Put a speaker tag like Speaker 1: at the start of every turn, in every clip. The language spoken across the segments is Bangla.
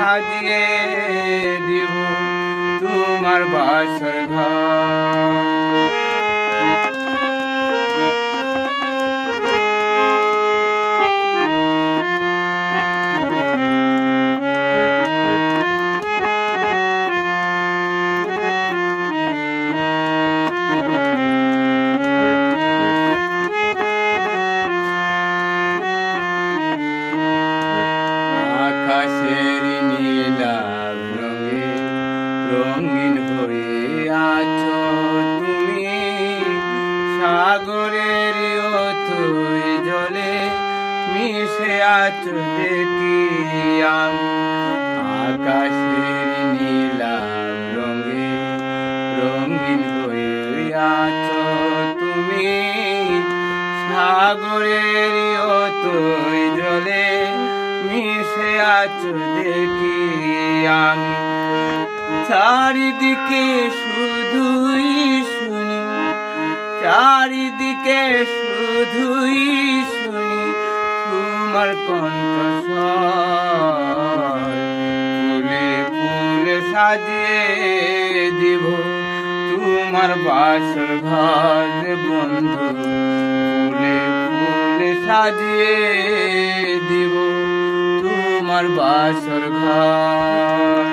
Speaker 1: সাজিয়ে দিব তোমার বাসর ঘর। আকাশের নীলাভ রঙে রঙিন হয়ে আছো তুমি, সাগরের অথই জলে মিশে আছো দেখি আমি। আকাশের নীলাভ রঙে রঙিন হয়ে আছো তুমি, সাগরের অথই জলে মিশে আছো দেখি আমি। চারিদিকে শুধুই শুনি, চারিদিকে শুধুই শুনি তোমার কণ্ঠস্বর। ফুলে ফুলে সাজিয়ে দিব তোমার বাসর ঘর বন্ধু, ফুলে ফুলে সাজিয়ে দিব তোমার বাসর ঘর।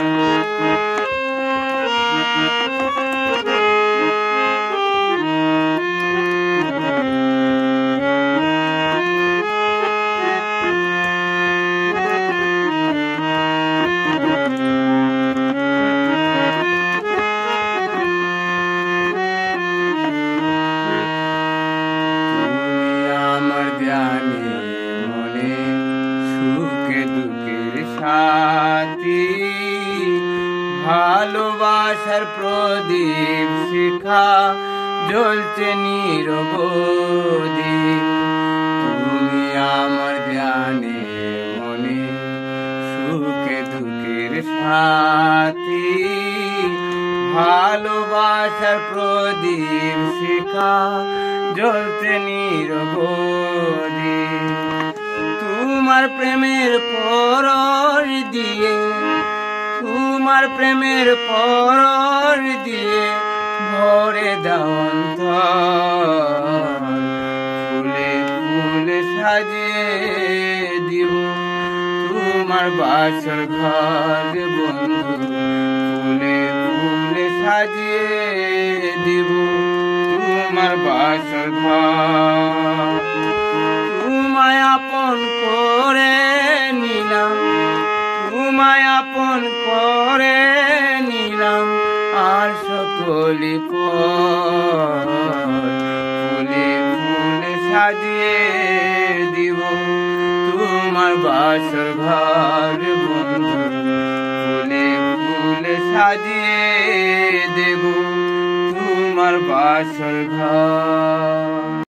Speaker 1: মনে সুখে দুঃখের সাথী, ভালোবাসার প্রদীপ শিখা জ্বলছে নিরবধি। তুমি আমার ধ্যানে মনে সুখে দুঃখের সাথী, ভালোবাসার প্রদীপ শিখা জ্বলতে নিরবধি। তোমার প্রেমের পরশ দিয়ে, তোমার প্রেমের পরশ দিয়ে ভরে দাও অন্তর। ফুলে ফুলে সাজিয়ে দিব তোমার বাসর ঘর বন্ধু, ফুলে ফুলে সাজিয়ে দিব তোমার বাসর ঘর। তোমায় আপন করে নিলাম, তোমায় আপন করে নিলাম আর সকলি পর। ফুলে ফুলে সাজিয়ে দিব তোমার বাসর ঘর বন্ধু, ফুলে ফুলে সাজিয়ে দেব তোমার বাসর ঘর।